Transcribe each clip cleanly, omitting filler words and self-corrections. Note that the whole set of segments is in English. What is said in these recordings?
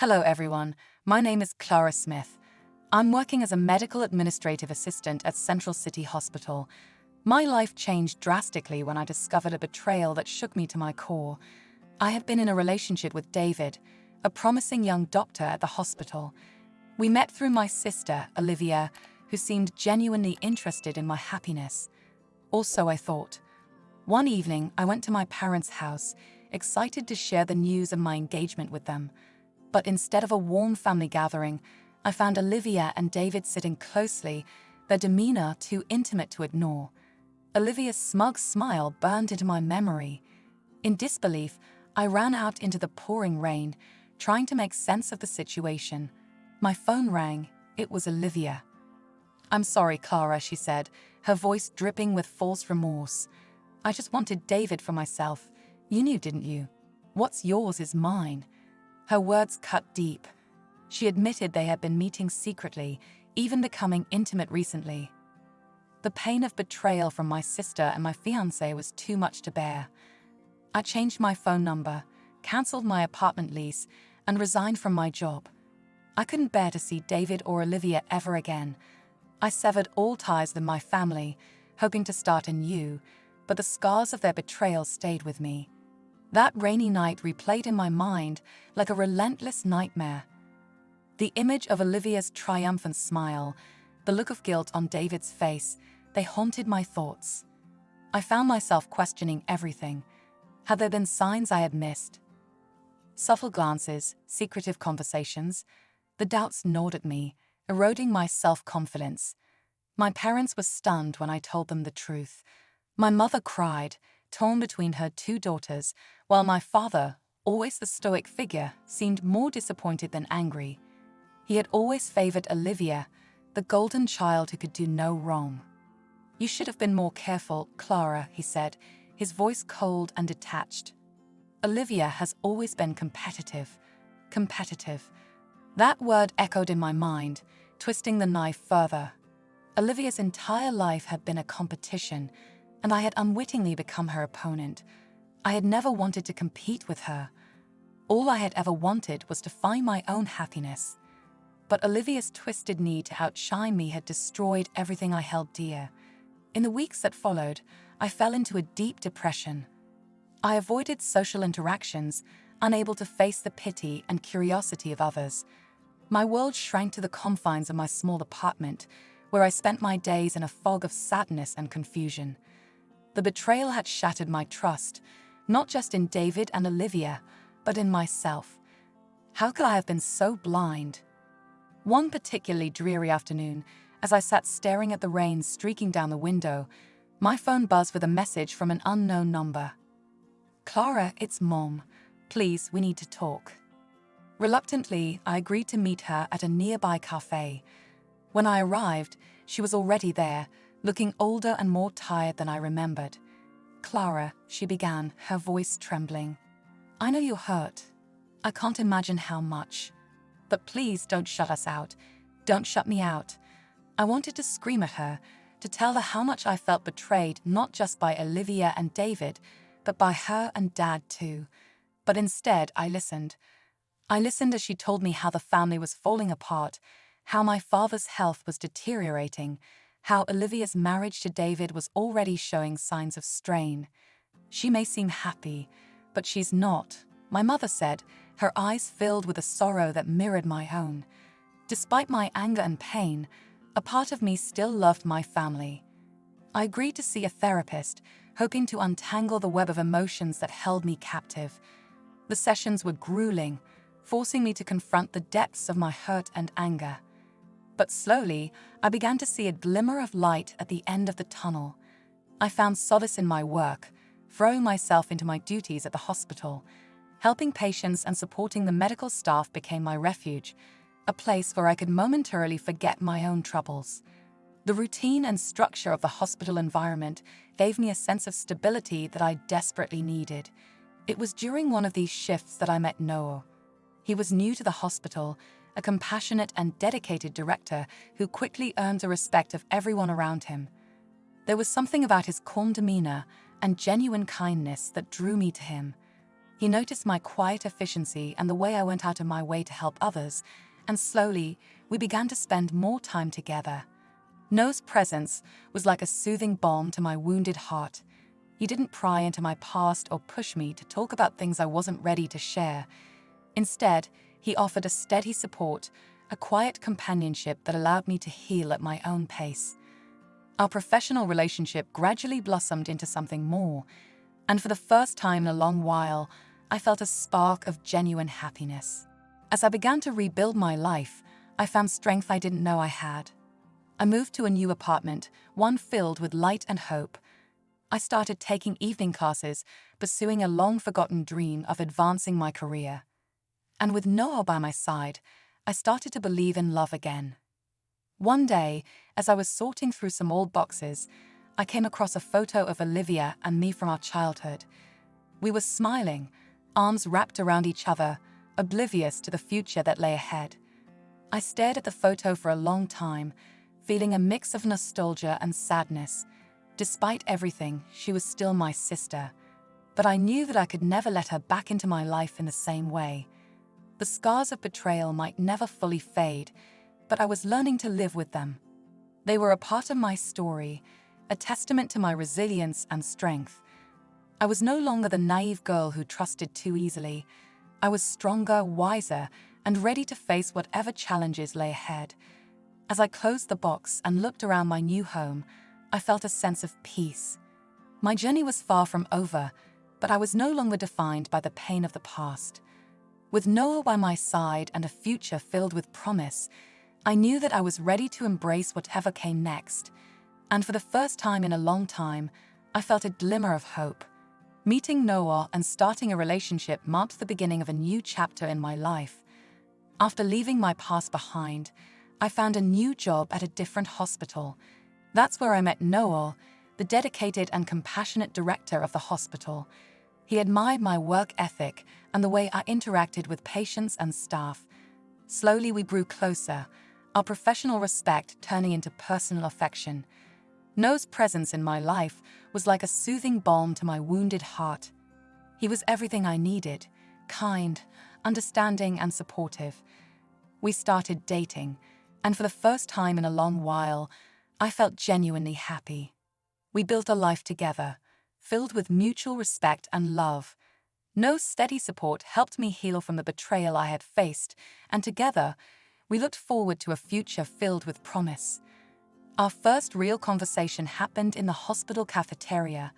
Hello everyone, my name is Clara Smith. I'm working as a medical administrative assistant at Central City Hospital. My life changed drastically when I discovered a betrayal that shook me to my core. I had been in a relationship with David, a promising young doctor at the hospital. We met through my sister, Olivia, who seemed genuinely interested in my happiness. Or so I thought. One evening, I went to my parents' house, excited to share the news of my engagement with them. But instead of a warm family gathering, I found Olivia and David sitting closely, their demeanor too intimate to ignore. Olivia's smug smile burned into my memory. In disbelief, I ran out into the pouring rain, trying to make sense of the situation. My phone rang. It was Olivia. "I'm sorry, Clara," she said, her voice dripping with false remorse. "I just wanted David for myself. You knew, didn't you? What's yours is mine." Her words cut deep. She admitted they had been meeting secretly, even becoming intimate recently. The pain of betrayal from my sister and my fiancé was too much to bear. I changed my phone number, cancelled my apartment lease, and resigned from my job. I couldn't bear to see David or Olivia ever again. I severed all ties with my family, hoping to start anew, but the scars of their betrayal stayed with me. That rainy night replayed in my mind like a relentless nightmare. The image of Olivia's triumphant smile, the look of guilt on David's face, they haunted my thoughts. I found myself questioning everything. Had there been signs I had missed? Subtle glances, secretive conversations. The doubts gnawed at me, eroding my self-confidence. My parents were stunned when I told them the truth. My mother cried, torn between her two daughters, while my father, always the stoic figure, seemed more disappointed than angry. He had always favored Olivia, the golden child who could do no wrong. "You should have been more careful, Clara," he said, his voice cold and detached. "Olivia has always been competitive. Competitive." That word echoed in my mind, twisting the knife further. Olivia's entire life had been a competition, and I had unwittingly become her opponent. I had never wanted to compete with her. All I had ever wanted was to find my own happiness. But Olivia's twisted need to outshine me had destroyed everything I held dear. In the weeks that followed, I fell into a deep depression. I avoided social interactions, unable to face the pity and curiosity of others. My world shrank to the confines of my small apartment, where I spent my days in a fog of sadness and confusion. The betrayal had shattered my trust, not just in David and Olivia, but in myself. How could I have been so blind? One particularly dreary afternoon, as I sat staring at the rain streaking down the window, my phone buzzed with a message from an unknown number. "Clara, it's Mom. Please, we need to talk." Reluctantly, I agreed to meet her at a nearby cafe. When I arrived, she was already there, looking older and more tired than I remembered. "Clara," she began, her voice trembling. "I know you're hurt. I can't imagine how much. But please don't shut us out. Don't shut me out." I wanted to scream at her, to tell her how much I felt betrayed not just by Olivia and David, but by her and Dad too. But instead, I listened. I listened as she told me how the family was falling apart, how my father's health was deteriorating, how Olivia's marriage to David was already showing signs of strain. "She may seem happy, but she's not," my mother said, her eyes filled with a sorrow that mirrored my own. Despite my anger and pain, a part of me still loved my family. I agreed to see a therapist, hoping to untangle the web of emotions that held me captive. The sessions were grueling, forcing me to confront the depths of my hurt and anger. But slowly, I began to see a glimmer of light at the end of the tunnel. I found solace in my work, throwing myself into my duties at the hospital. Helping patients and supporting the medical staff became my refuge, a place where I could momentarily forget my own troubles. The routine and structure of the hospital environment gave me a sense of stability that I desperately needed. It was during one of these shifts that I met Noah. He was new to the hospital, a compassionate and dedicated director who quickly earned the respect of everyone around him. There was something about his calm demeanor and genuine kindness that drew me to him. He noticed my quiet efficiency and the way I went out of my way to help others, and slowly, we began to spend more time together. No's presence was like a soothing balm to my wounded heart. He didn't pry into my past or push me to talk about things I wasn't ready to share. Instead, he offered a steady support, a quiet companionship that allowed me to heal at my own pace. Our professional relationship gradually blossomed into something more, and for the first time in a long while, I felt a spark of genuine happiness. As I began to rebuild my life, I found strength I didn't know I had. I moved to a new apartment, one filled with light and hope. I started taking evening classes, pursuing a long-forgotten dream of advancing my career. And with Noah by my side, I started to believe in love again. One day, as I was sorting through some old boxes, I came across a photo of Olivia and me from our childhood. We were smiling, arms wrapped around each other, oblivious to the future that lay ahead. I stared at the photo for a long time, feeling a mix of nostalgia and sadness. Despite everything, she was still my sister, but I knew that I could never let her back into my life in the same way. The scars of betrayal might never fully fade, but I was learning to live with them. They were a part of my story, a testament to my resilience and strength. I was no longer the naive girl who trusted too easily. I was stronger, wiser, and ready to face whatever challenges lay ahead. As I closed the box and looked around my new home, I felt a sense of peace. My journey was far from over, but I was no longer defined by the pain of the past. With Noah by my side and a future filled with promise, I knew that I was ready to embrace whatever came next. And for the first time in a long time, I felt a glimmer of hope. Meeting Noah and starting a relationship marked the beginning of a new chapter in my life. After leaving my past behind, I found a new job at a different hospital. That's where I met Noah, the dedicated and compassionate director of the hospital. He admired my work ethic and the way I interacted with patients and staff. Slowly we grew closer, our professional respect turning into personal affection. Noah's presence in my life was like a soothing balm to my wounded heart. He was everything I needed, kind, understanding, and supportive. We started dating, and for the first time in a long while, I felt genuinely happy. We built a life together, filled with mutual respect and love. Noah's steady support helped me heal from the betrayal I had faced, and together, we looked forward to a future filled with promise. Our first real conversation happened in the hospital cafeteria.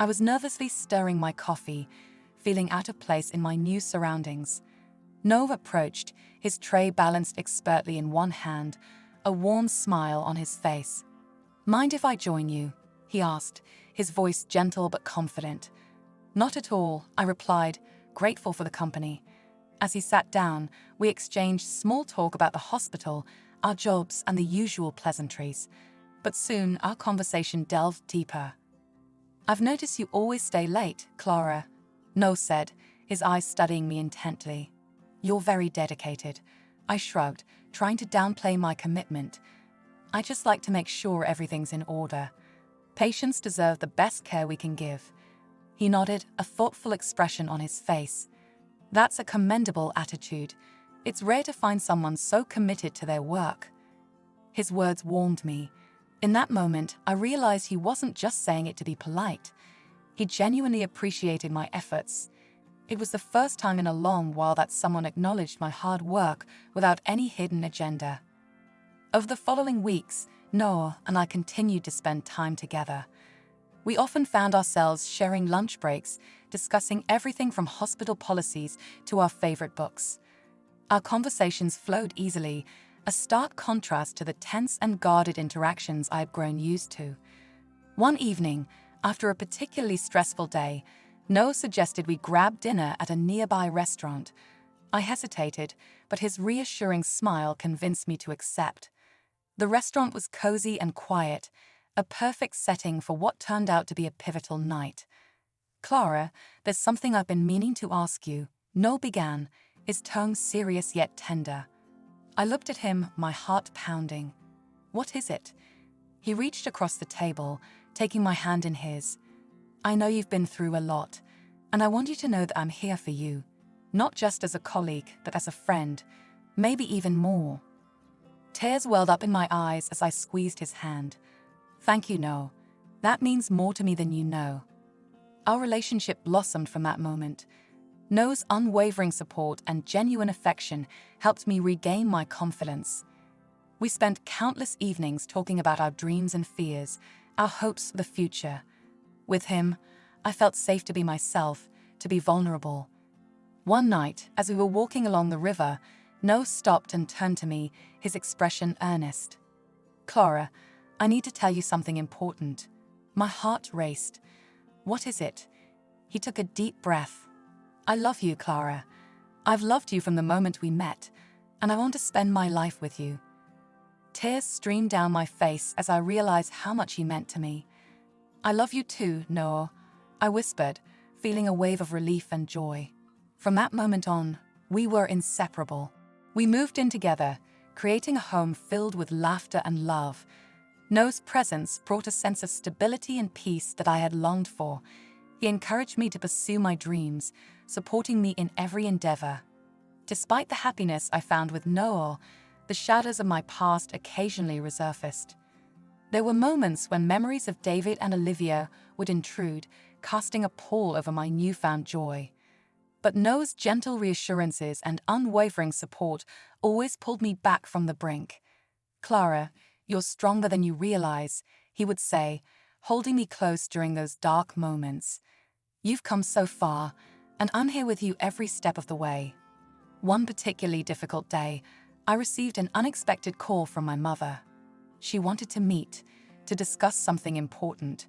I was nervously stirring my coffee, feeling out of place in my new surroundings. Noah approached, his tray balanced expertly in one hand, a warm smile on his face. "Mind if I join you?" he asked, his voice gentle but confident. "Not at all," I replied, grateful for the company. As he sat down, we exchanged small talk about the hospital, our jobs, and the usual pleasantries. But soon, our conversation delved deeper. "I've noticed you always stay late, Clara," Noah said, his eyes studying me intently. "You're very dedicated." I shrugged, trying to downplay my commitment. "I just like to make sure everything's in order. Patients deserve the best care we can give." He nodded, a thoughtful expression on his face. "That's a commendable attitude. It's rare to find someone so committed to their work." His words warmed me. In that moment, I realized he wasn't just saying it to be polite. He genuinely appreciated my efforts. It was the first time in a long while that someone acknowledged my hard work without any hidden agenda. Over the following weeks, Noah and I continued to spend time together. We often found ourselves sharing lunch breaks, discussing everything from hospital policies to our favorite books. Our conversations flowed easily, a stark contrast to the tense and guarded interactions I had grown used to. One evening, after a particularly stressful day, Noah suggested we grab dinner at a nearby restaurant. I hesitated, but his reassuring smile convinced me to accept. The restaurant was cozy and quiet, a perfect setting for what turned out to be a pivotal night. "Clara, there's something I've been meaning to ask you," Noah began, his tone serious yet tender. I looked at him, my heart pounding. "What is it?" He reached across the table, taking my hand in his. "I know you've been through a lot. And I want you to know that I'm here for you, not just as a colleague, but as a friend, maybe even more. Tears welled up in my eyes as I squeezed his hand. Thank you, Noah. That means more to me than you know. Our relationship blossomed from that moment. Noah's unwavering support and genuine affection helped me regain my confidence. We spent countless evenings talking about our dreams and fears, our hopes for the future. With him, I felt safe to be myself, to be vulnerable. One night, as we were walking along the river, Noah stopped and turned to me, his expression earnest. Clara, I need to tell you something important. My heart raced. What is it? He took a deep breath. I love you, Clara. I've loved you from the moment we met, and I want to spend my life with you. Tears streamed down my face as I realized how much he meant to me. I love you too, Noah, I whispered, feeling a wave of relief and joy. From that moment on, we were inseparable. We moved in together, creating a home filled with laughter and love. Noah's presence brought a sense of stability and peace that I had longed for. He encouraged me to pursue my dreams, supporting me in every endeavor. Despite the happiness I found with Noah, the shadows of my past occasionally resurfaced. There were moments when memories of David and Olivia would intrude, casting a pall over my newfound joy. But Noah's gentle reassurances and unwavering support always pulled me back from the brink. Clara, you're stronger than you realize, he would say, holding me close during those dark moments. You've come so far, and I'm here with you every step of the way. One particularly difficult day, I received an unexpected call from my mother. She wanted to meet, to discuss something important.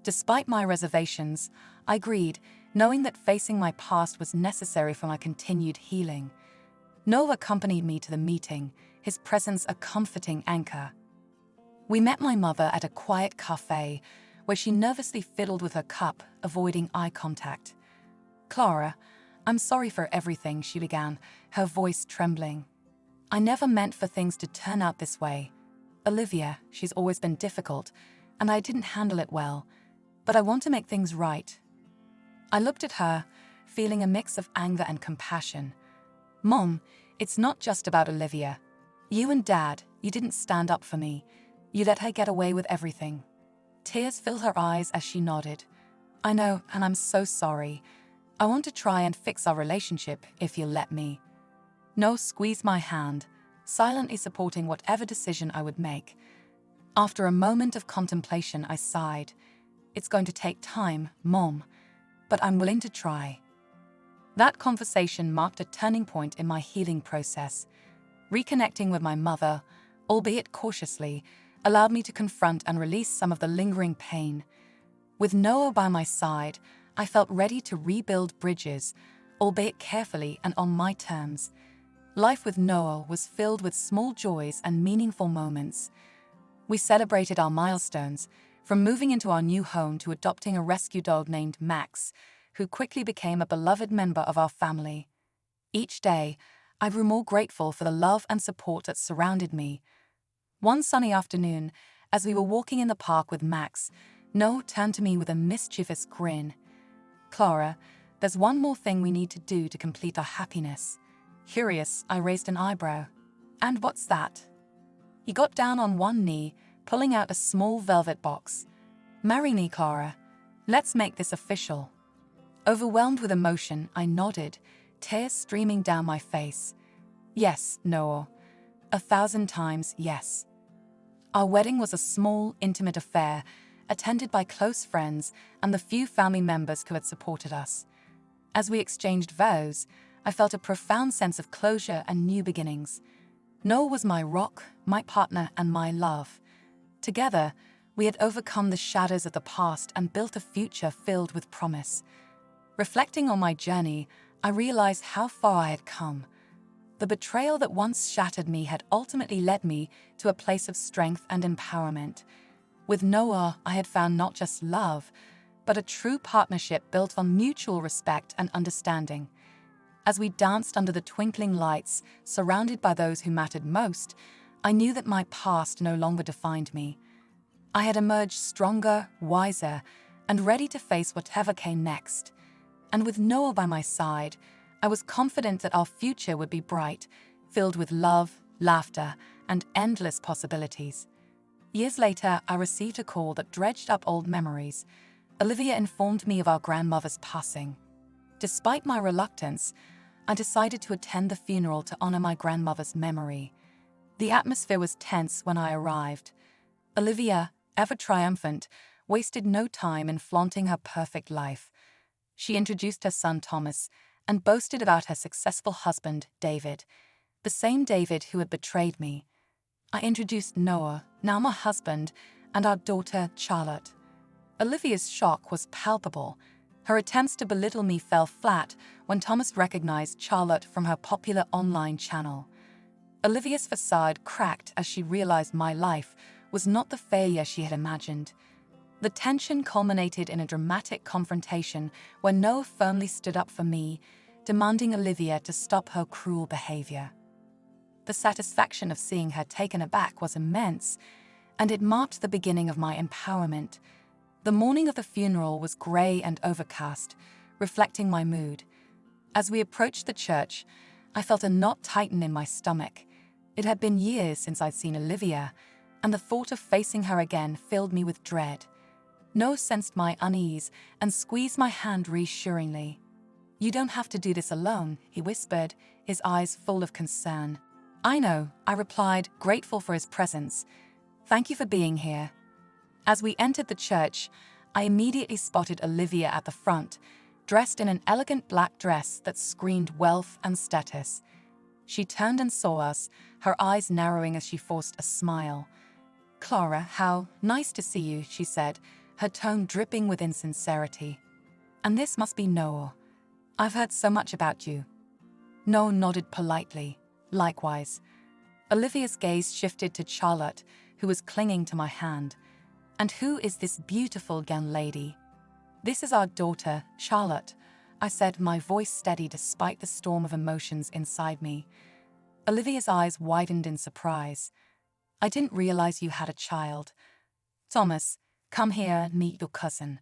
Despite my reservations, I agreed, knowing that facing my past was necessary for my continued healing. Noah accompanied me to the meeting, his presence a comforting anchor. We met my mother at a quiet cafe, where she nervously fiddled with her cup, avoiding eye contact. Clara, I'm sorry for everything, she began, her voice trembling. I never meant for things to turn out this way. Olivia, she's always been difficult, and I didn't handle it well, but I want to make things right. I looked at her, feeling a mix of anger and compassion. Mom, it's not just about Olivia. You and Dad, you didn't stand up for me. You let her get away with everything. Tears filled her eyes as she nodded. I know, and I'm so sorry. I want to try and fix our relationship if you'll let me. Noah squeezed my hand, silently supporting whatever decision I would make. After a moment of contemplation, I sighed. It's going to take time, Mom, but I'm willing to try. That conversation marked a turning point in my healing process. Reconnecting with my mother, albeit cautiously, allowed me to confront and release some of the lingering pain. With Noah by my side, I felt ready to rebuild bridges, albeit carefully and on my terms. Life with Noah was filled with small joys and meaningful moments. We celebrated our milestones, from moving into our new home to adopting a rescue dog named Max, who quickly became a beloved member of our family. Each day, I grew more grateful for the love and support that surrounded me. One sunny afternoon, as we were walking in the park with Max, Noah turned to me with a mischievous grin. Clara, there's one more thing we need to do to complete our happiness. Curious, I raised an eyebrow. And what's that? He got down on one knee, pulling out a small velvet box. Marry me, Clara. Let's make this official. Overwhelmed with emotion, I nodded, tears streaming down my face. Yes, Noah. 1,000 times yes. Our wedding was a small, intimate affair, attended by close friends and the few family members who had supported us. As we exchanged vows, I felt a profound sense of closure and new beginnings. Noah was my rock, my partner, and my love. Together, we had overcome the shadows of the past and built a future filled with promise. Reflecting on my journey, I realized how far I had come. The betrayal that once shattered me had ultimately led me to a place of strength and empowerment. With Noah, I had found not just love, but a true partnership built on mutual respect and understanding. As we danced under the twinkling lights, surrounded by those who mattered most, I knew that my past no longer defined me. I had emerged stronger, wiser, and ready to face whatever came next. And with Noah by my side, I was confident that our future would be bright, filled with love, laughter, and endless possibilities. Years later, I received a call that dredged up old memories. Olivia informed me of our grandmother's passing. Despite my reluctance, I decided to attend the funeral to honor my grandmother's memory. The atmosphere was tense when I arrived. Olivia, ever triumphant, wasted no time in flaunting her perfect life. She introduced her son Thomas and boasted about her successful husband, David, the same David who had betrayed me. I introduced Noah, now my husband, and our daughter, Charlotte. Olivia's shock was palpable. Her attempts to belittle me fell flat when Thomas recognized Charlotte from her popular online channel. Olivia's facade cracked as she realized my life was not the failure she had imagined. The tension culminated in a dramatic confrontation where Noah firmly stood up for me, demanding Olivia to stop her cruel behavior. The satisfaction of seeing her taken aback was immense, and it marked the beginning of my empowerment. The morning of the funeral was grey and overcast, reflecting my mood. As we approached the church, I felt a knot tighten in my stomach. It had been years since I'd seen Olivia, and the thought of facing her again filled me with dread. Noah sensed my unease and squeezed my hand reassuringly. "You don't have to do this alone," he whispered, his eyes full of concern. "I know," I replied, grateful for his presence. "Thank you for being here." As we entered the church, I immediately spotted Olivia at the front, dressed in an elegant black dress that screamed wealth and status. She turned and saw us, her eyes narrowing as she forced a smile. "Clara, how nice to see you," she said, her tone dripping with insincerity. "And this must be Noah. I've heard so much about you." Noah nodded politely. "Likewise." Olivia's gaze shifted to Charlotte, who was clinging to my hand. "And who is this beautiful young lady?" "This is our daughter, Charlotte," I said, my voice steady despite the storm of emotions inside me. Olivia's eyes widened in surprise. "I didn't realize you had a child." "Thomas, come here, meet your cousin."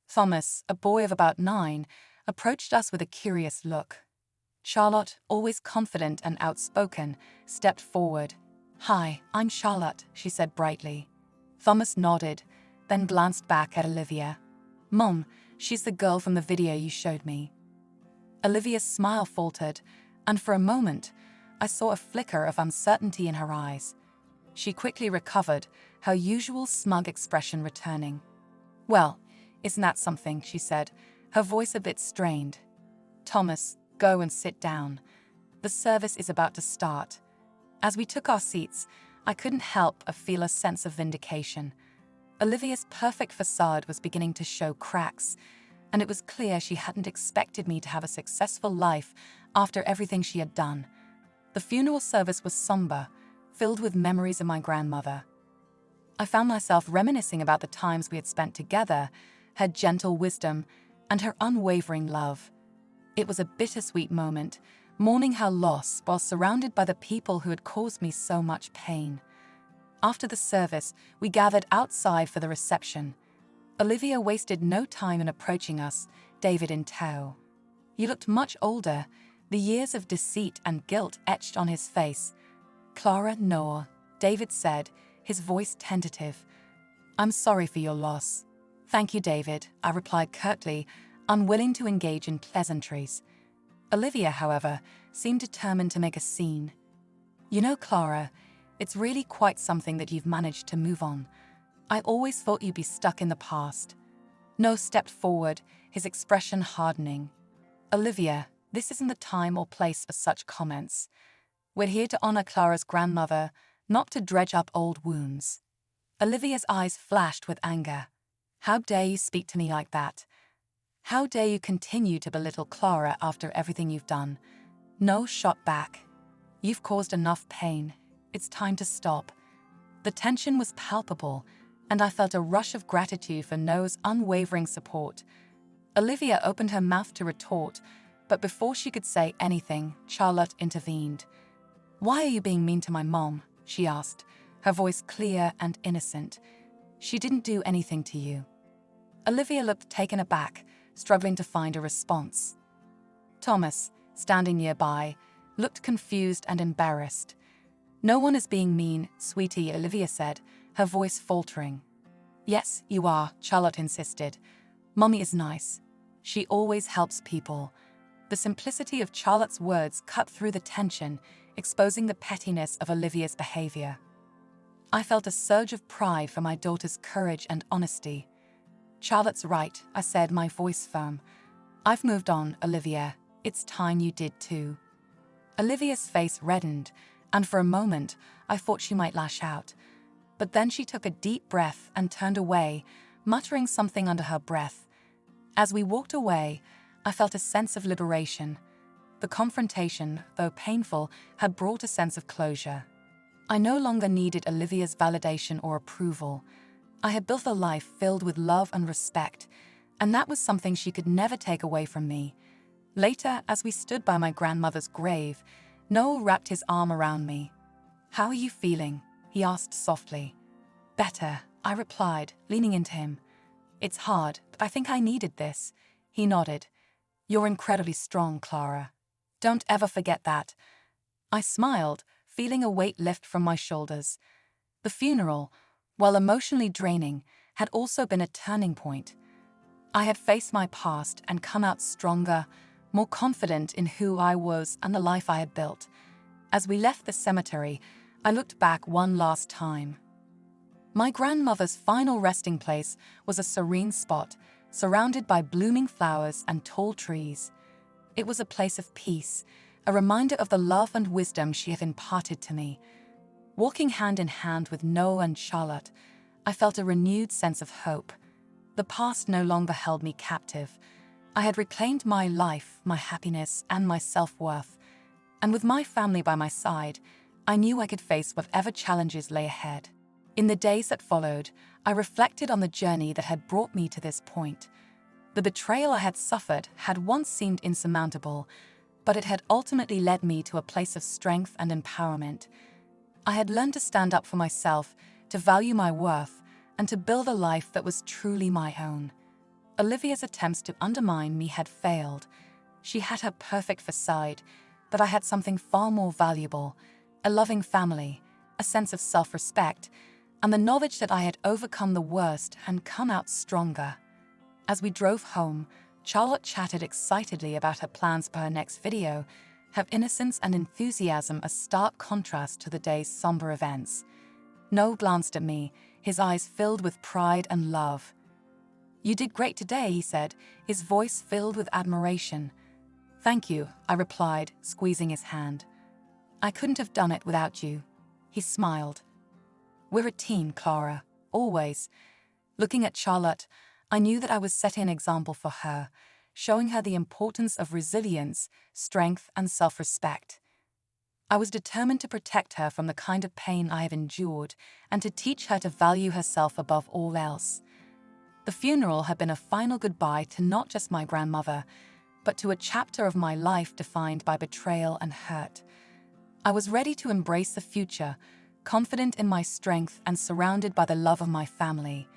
Thomas, a boy of about 9, approached us with a curious look. Charlotte, always confident and outspoken, stepped forward. "Hi, I'm Charlotte," she said brightly. Thomas nodded, then glanced back at Olivia. "Mom, she's the girl from the video you showed me." Olivia's smile faltered, and for a moment, I saw a flicker of uncertainty in her eyes. She quickly recovered, her usual smug expression returning. "Well, isn't that something?" she said, her voice a bit strained. "Thomas, go and sit down. The service is about to start." As we took our seats, I couldn't help but feel a sense of vindication. Olivia's perfect facade was beginning to show cracks, and it was clear she hadn't expected me to have a successful life after everything she had done. The funeral service was somber, filled with memories of my grandmother. I found myself reminiscing about the times we had spent together, her gentle wisdom, and her unwavering love. It was a bittersweet moment, mourning her loss while surrounded by the people who had caused me so much pain. After the service, we gathered outside for the reception. Olivia wasted no time in approaching us, David in tow. He looked much older, the years of deceit and guilt etched on his face. "Clara, Noah," David said, his voice tentative. "I'm sorry for your loss." "Thank you, David," I replied curtly, unwilling to engage in pleasantries. Olivia, however, seemed determined to make a scene. "You know, Clara, it's really quite something that you've managed to move on. I always thought you'd be stuck in the past." Noah stepped forward, his expression hardening. "Olivia, this isn't the time or place for such comments. We're here to honor Clara's grandmother, not to dredge up old wounds." Olivia's eyes flashed with anger. "How dare you speak to me like that? How dare you continue to belittle Clara after everything you've done?" Noah shot back. "You've caused enough pain. It's time to stop." The tension was palpable, and I felt a rush of gratitude for Noah's unwavering support. Olivia opened her mouth to retort, but before she could say anything, Charlotte intervened. "Why are you being mean to my mom?" she asked, her voice clear and innocent. "She didn't do anything to you." Olivia looked taken aback, struggling to find a response. Thomas, standing nearby, looked confused and embarrassed. "No one is being mean, sweetie," Olivia said, her voice faltering. "Yes, you are," Charlotte insisted. "Mommy is nice. She always helps people." The simplicity of Charlotte's words cut through the tension, exposing the pettiness of Olivia's behavior. I felt a surge of pride for my daughter's courage and honesty. "Charlotte's right," I said, my voice firm. "I've moved on, Olivia. It's time you did too." Olivia's face reddened, and for a moment, I thought she might lash out. But then she took a deep breath and turned away, muttering something under her breath. As we walked away, I felt a sense of liberation. The confrontation, though painful, had brought a sense of closure. I no longer needed Olivia's validation or approval. I had built a life filled with love and respect, and that was something she could never take away from me. Later, as we stood by my grandmother's grave, Noel wrapped his arm around me. "How are you feeling?" he asked softly. "Better," I replied, leaning into him. "It's hard, but I think I needed this." He nodded. "You're incredibly strong, Clara. Don't ever forget that." I smiled, feeling a weight lift from my shoulders. The funeral, while emotionally draining, had also been a turning point. I had faced my past and come out stronger, more confident in who I was and the life I had built. As we left the cemetery, I looked back one last time. My grandmother's final resting place was a serene spot, surrounded by blooming flowers and tall trees. It was a place of peace, a reminder of the love and wisdom she had imparted to me. Walking hand in hand with Noel and Charlotte, I felt a renewed sense of hope. The past no longer held me captive. I had reclaimed my life, my happiness, and my self-worth. And with my family by my side, I knew I could face whatever challenges lay ahead. In the days that followed, I reflected on the journey that had brought me to this point. The betrayal I had suffered had once seemed insurmountable, but it had ultimately led me to a place of strength and empowerment. I had learned to stand up for myself, to value my worth, and to build a life that was truly my own. Olivia's attempts to undermine me had failed. She had her perfect facade, but I had something far more valuable: a loving family, a sense of self-respect, and the knowledge that I had overcome the worst and come out stronger. As we drove home, Charlotte chatted excitedly about her plans for her next video, her innocence and enthusiasm a stark contrast to the day's somber events. Noel glanced at me, his eyes filled with pride and love. "You did great today," he said, his voice filled with admiration. "Thank you," I replied, squeezing his hand. "I couldn't have done it without you." He smiled. "We're a team, Clara, always." Looking at Charlotte, I knew that I was setting an example for her, showing her the importance of resilience, strength, and self-respect. I was determined to protect her from the kind of pain I have endured and to teach her to value herself above all else. The funeral had been a final goodbye to not just my grandmother, but to a chapter of my life defined by betrayal and hurt. I was ready to embrace the future, confident in my strength and surrounded by the love of my family.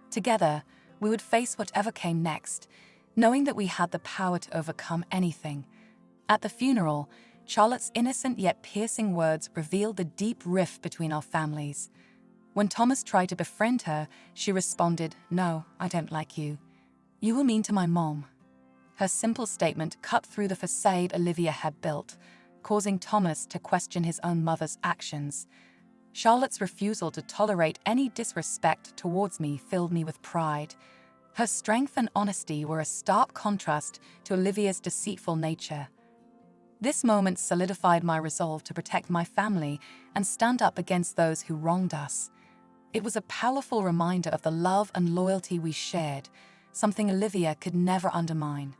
Together, we would face whatever came next, knowing that we had the power to overcome anything. At the funeral, Charlotte's innocent yet piercing words revealed the deep rift between our families. When Thomas tried to befriend her, she responded, "No, I don't like you. You were mean to my mom." Her simple statement cut through the facade Olivia had built, causing Thomas to question his own mother's actions. Charlotte's refusal to tolerate any disrespect towards me filled me with pride. Her strength and honesty were a stark contrast to Olivia's deceitful nature. This moment solidified my resolve to protect my family and stand up against those who wronged us. It was a powerful reminder of the love and loyalty we shared, something Olivia could never undermine.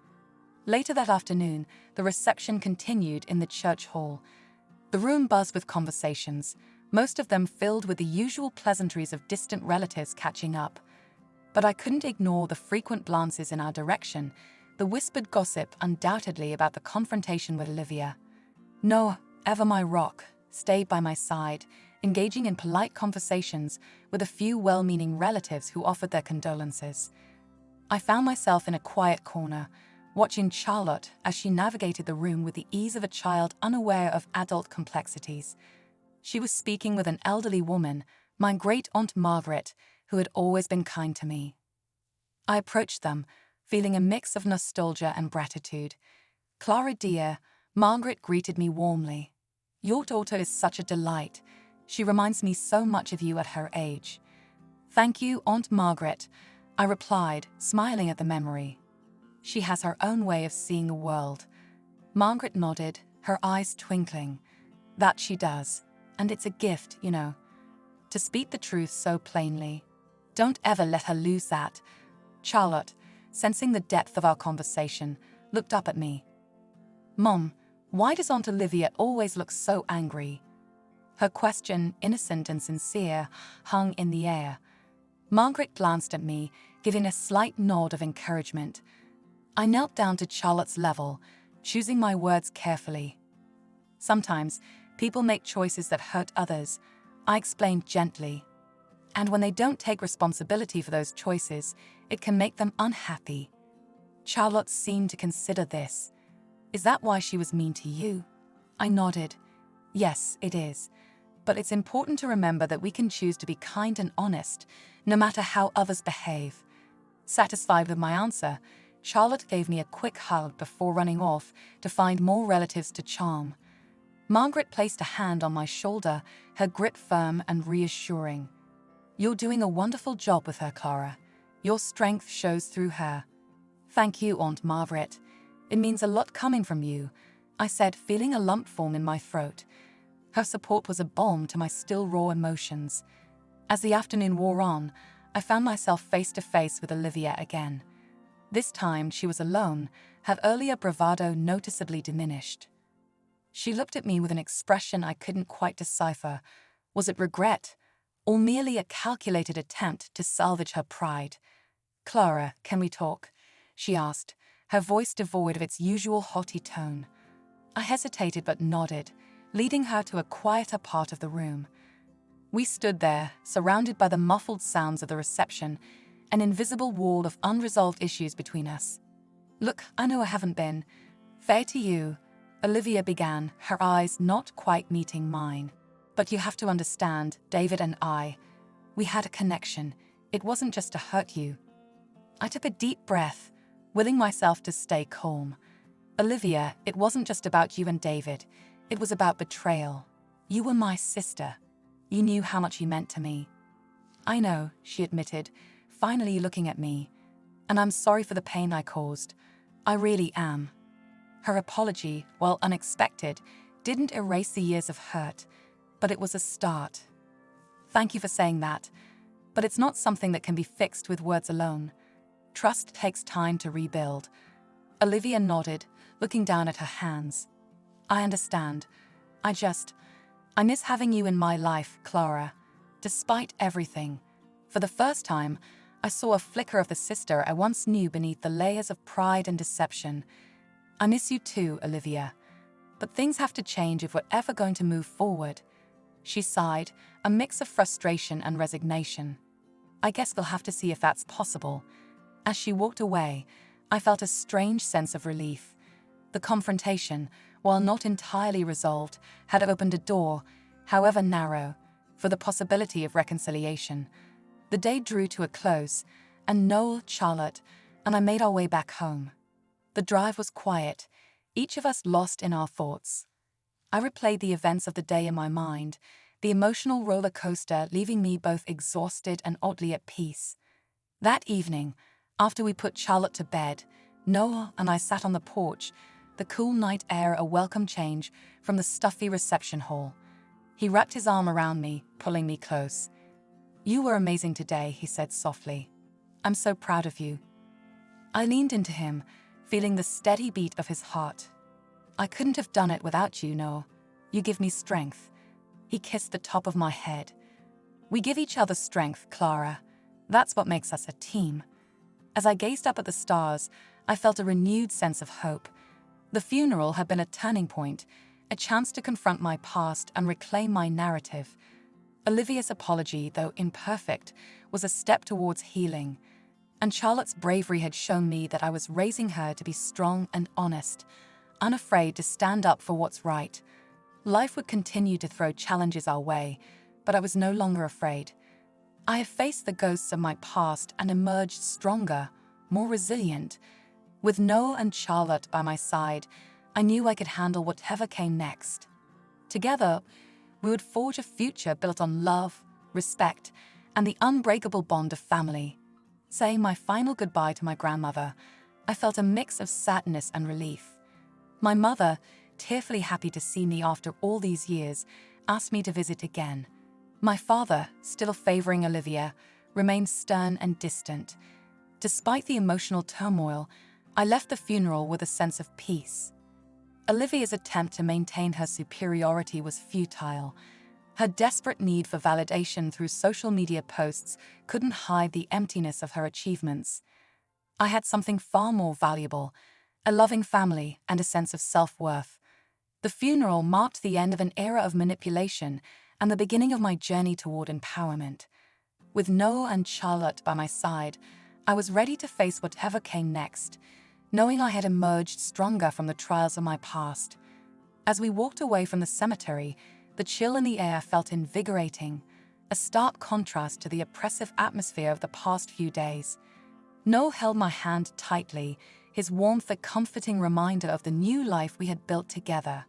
Later that afternoon, the reception continued in the church hall. The room buzzed with conversations, most of them filled with the usual pleasantries of distant relatives catching up. But I couldn't ignore the frequent glances in our direction, the whispered gossip undoubtedly about the confrontation with Olivia. Noah, ever my rock, stayed by my side, engaging in polite conversations with a few well-meaning relatives who offered their condolences. I found myself in a quiet corner, watching Charlotte as she navigated the room with the ease of a child unaware of adult complexities. She was speaking with an elderly woman, my great-aunt Margaret, who had always been kind to me. I approached them, feeling a mix of nostalgia and gratitude. "Clara dear," Margaret greeted me warmly. "Your daughter is such a delight. She reminds me so much of you at her age." "Thank you, Aunt Margaret," I replied, smiling at the memory. "She has her own way of seeing the world." Margaret nodded, her eyes twinkling. "That she does. And it's a gift, you know, to speak the truth so plainly. Don't ever let her lose that." Charlotte, sensing the depth of our conversation, looked up at me. "Mom, why does Aunt Olivia always look so angry?" Her question, innocent and sincere, hung in the air. Margaret glanced at me, giving a slight nod of encouragement. I knelt down to Charlotte's level, choosing my words carefully. "Sometimes, people make choices that hurt others," I explained gently. "And when they don't take responsibility for those choices, it can make them unhappy." Charlotte seemed to consider this. "Is that why she was mean to you?" I nodded. "Yes, it is. But it's important to remember that we can choose to be kind and honest, no matter how others behave." Satisfied with my answer, Charlotte gave me a quick hug before running off to find more relatives to charm. Margaret placed a hand on my shoulder, her grip firm and reassuring. "You're doing a wonderful job with her, Clara. Your strength shows through her." "Thank you, Aunt Margaret. It means a lot coming from you," I said, feeling a lump form in my throat. Her support was a balm to my still raw emotions. As the afternoon wore on, I found myself face to face with Olivia again. This time she was alone, her earlier bravado noticeably diminished. She looked at me with an expression I couldn't quite decipher. Was it regret, or merely a calculated attempt to salvage her pride? "Clara, can we talk?" she asked, her voice devoid of its usual haughty tone. I hesitated but nodded, leading her to a quieter part of the room. We stood there, surrounded by the muffled sounds of the reception, an invisible wall of unresolved issues between us. "Look, I know I haven't been fair to you," Olivia began, her eyes not quite meeting mine. "But you have to understand, David and we had a connection. It wasn't just to hurt you." I took a deep breath, willing myself to stay calm. "Olivia, it wasn't just about you and David. It was about betrayal. You were my sister. You knew how much you meant to me." "I know," she admitted, finally looking at me. "And I'm sorry for the pain I caused. I really am." Her apology, while unexpected, didn't erase the years of hurt, but it was a start. "Thank you for saying that, but it's not something that can be fixed with words alone. Trust takes time to rebuild." Olivia nodded, looking down at her hands. "I understand. I miss having you in my life, Clara. Despite everything." For the first time, I saw a flicker of the sister I once knew beneath the layers of pride and deception. "I miss you too, Olivia. But things have to change if we're ever going to move forward." She sighed, a mix of frustration and resignation. "I guess we'll have to see if that's possible." As she walked away, I felt a strange sense of relief. The confrontation, while not entirely resolved, had opened a door, however narrow, for the possibility of reconciliation. The day drew to a close, and Noel, Charlotte, and I made our way back home. The drive was quiet, each of us lost in our thoughts. I replayed the events of the day in my mind, the emotional roller coaster leaving me both exhausted and oddly at peace. That evening, after we put Charlotte to bed, Noah and I sat on the porch, the cool night air a welcome change from the stuffy reception hall. He wrapped his arm around me, pulling me close. "You were amazing today," he said softly. "I'm so proud of you." I leaned into him, feeling the steady beat of his heart. "I couldn't have done it without you, Noah. You give me strength." He kissed the top of my head. "We give each other strength, Clara. That's what makes us a team." As I gazed up at the stars, I felt a renewed sense of hope. The funeral had been a turning point, a chance to confront my past and reclaim my narrative. Olivia's apology, though imperfect, was a step towards healing. And Charlotte's bravery had shown me that I was raising her to be strong and honest, unafraid to stand up for what's right. Life would continue to throw challenges our way, but I was no longer afraid. I have faced the ghosts of my past and emerged stronger, more resilient. With Noah and Charlotte by my side, I knew I could handle whatever came next. Together, we would forge a future built on love, respect, and the unbreakable bond of family. Saying my final goodbye to my grandmother, I felt a mix of sadness and relief. My mother, tearfully happy to see me after all these years, asked me to visit again. My father, still favoring Olivia, remained stern and distant. Despite the emotional turmoil, I left the funeral with a sense of peace. Olivia's attempt to maintain her superiority was futile. Her desperate need for validation through social media posts couldn't hide the emptiness of her achievements. I had something far more valuable, a loving family and a sense of self-worth. The funeral marked the end of an era of manipulation and the beginning of my journey toward empowerment. With Noah and Charlotte by my side, I was ready to face whatever came next, knowing I had emerged stronger from the trials of my past. As we walked away from the cemetery, the chill in the air felt invigorating, a stark contrast to the oppressive atmosphere of the past few days. Noah held my hand tightly, his warmth a comforting reminder of the new life we had built together.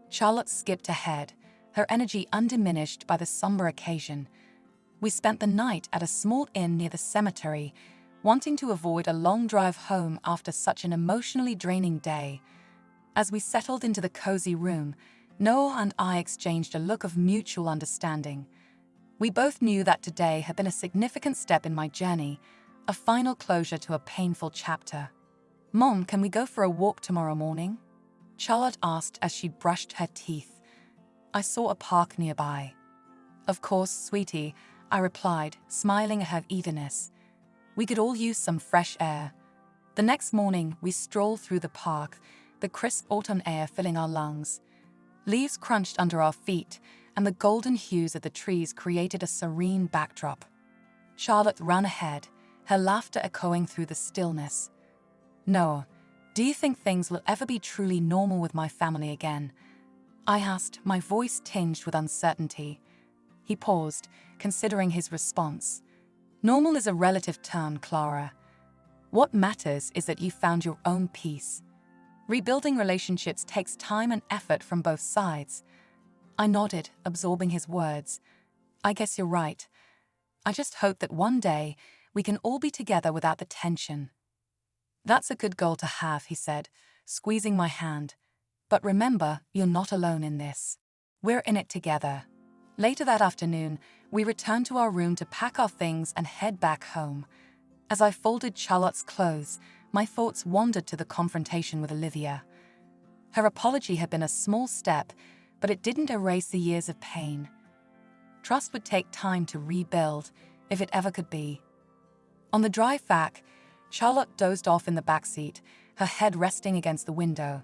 Charlotte skipped ahead, her energy undiminished by the somber occasion. We spent the night at a small inn near the cemetery, wanting to avoid a long drive home after such an emotionally draining day. As we settled into the cozy room, Noah and I exchanged a look of mutual understanding. We both knew that today had been a significant step in my journey, a final closure to a painful chapter. "Mom, can we go for a walk tomorrow morning?" Charlotte asked as she brushed her teeth. I saw a park nearby. "Of course, sweetie," I replied, smiling at her eagerness. We could all use some fresh air. The next morning, we strolled through the park, the crisp autumn air filling our lungs. Leaves crunched under our feet, and the golden hues of the trees created a serene backdrop. Charlotte ran ahead, her laughter echoing through the stillness. "Noah, do you think things will ever be truly normal with my family again?" I asked, my voice tinged with uncertainty. He paused, considering his response. "Normal is a relative term, Clara. What matters is that you found your own peace. Rebuilding relationships takes time and effort from both sides." I nodded, absorbing his words. "I guess you're right. I just hope that one day we can all be together without the tension." "That's a good goal to have," he said, squeezing my hand. "But remember, you're not alone in this. We're in it together." Later that afternoon, we returned to our room to pack our things and head back home. As I folded Charlotte's clothes, my thoughts wandered to the confrontation with Olivia. Her apology had been a small step, but it didn't erase the years of pain. Trust would take time to rebuild, if it ever could be. On the drive back, Charlotte dozed off in the backseat, her head resting against the window.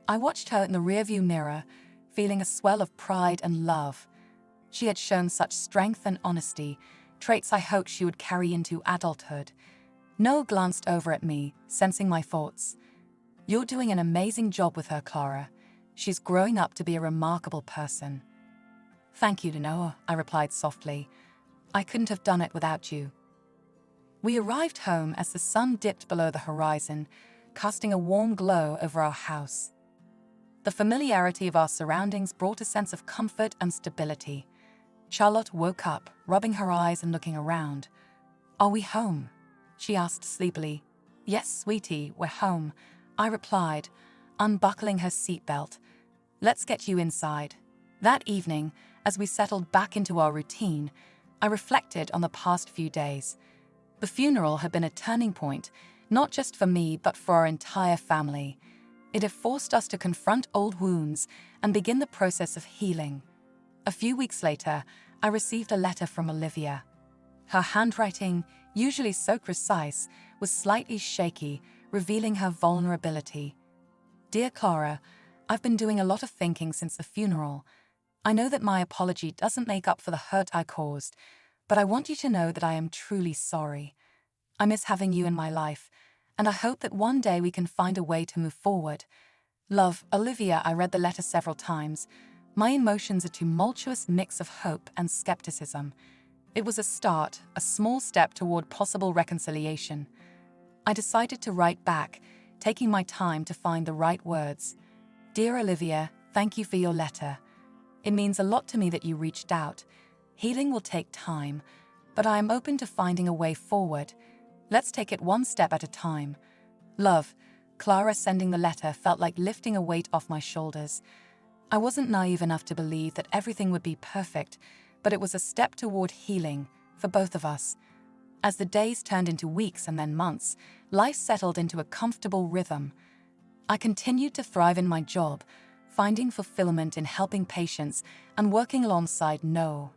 I watched her in the rearview mirror, feeling a swell of pride and love. She had shown such strength and honesty, traits I hoped she would carry into adulthood. Noah glanced over at me, sensing my thoughts. "You're doing an amazing job with her, Clara. She's growing up to be a remarkable person." "Thank you, Noah," I replied softly. "I couldn't have done it without you." We arrived home as the sun dipped below the horizon, casting a warm glow over our house. The familiarity of our surroundings brought a sense of comfort and stability. Charlotte woke up, rubbing her eyes and looking around. "Are we home?" she asked sleepily. "Yes, sweetie, we're home," I replied, unbuckling her seatbelt. "Let's get you inside." That evening, as we settled back into our routine, I reflected on the past few days. The funeral had been a turning point, not just for me but for our entire family. It had forced us to confront old wounds and begin the process of healing. A few weeks later, I received a letter from Olivia. Her handwriting, usually so precise, was slightly shaky, revealing her vulnerability. "Dear Clara, I've been doing a lot of thinking since the funeral. I know that my apology doesn't make up for the hurt I caused, but I want you to know that I am truly sorry. I miss having you in my life, and I hope that one day we can find a way to move forward. Love, Olivia. I read the letter several times. My emotions a tumultuous mix of hope and skepticism. It was a start, a small step toward possible reconciliation. I decided to write back, taking my time to find the right words. Dear Olivia, thank you for your letter. It means a lot to me that you reached out. Healing will take time, but I am open to finding a way forward. Let's take it one step at a time. Love, Clara. Sending the letter felt like lifting a weight off my shoulders. I wasn't naive enough to believe that everything would be perfect, but it was a step toward healing for both of us. As the days turned into weeks and then months, life settled into a comfortable rhythm. I continued to thrive in my job, finding fulfillment in helping patients and working alongside Noah.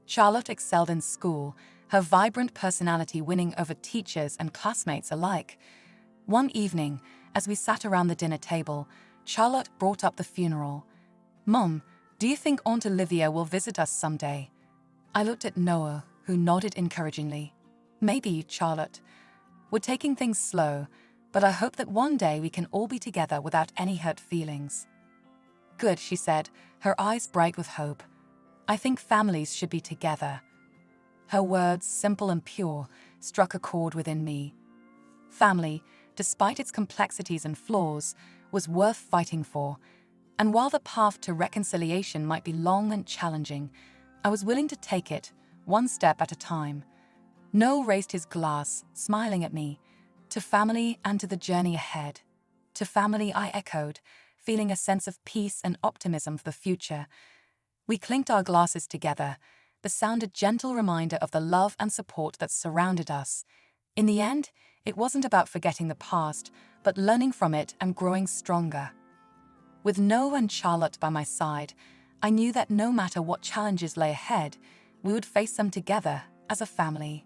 Charlotte excelled in school, her vibrant personality winning over teachers and classmates alike. One evening, as we sat around the dinner table, Charlotte brought up the funeral. Mom, do you think Aunt Olivia will visit us someday? I looked at Noah, who nodded encouragingly. Maybe, Charlotte. We're taking things slow, but I hope that one day we can all be together without any hurt feelings. Good, she said, her eyes bright with hope. I think families should be together. Her words, simple and pure, struck a chord within me. Family, despite its complexities and flaws, was worth fighting for. And while the path to reconciliation might be long and challenging, I was willing to take it, one step at a time. Noel raised his glass, smiling at me. To family and to the journey ahead. To family, I echoed, feeling a sense of peace and optimism for the future. We clinked our glasses together, the sound a gentle reminder of the love and support that surrounded us. In the end, it wasn't about forgetting the past, but learning from it and growing stronger. With Noah and Charlotte by my side, I knew that no matter what challenges lay ahead, we would face them together as a family.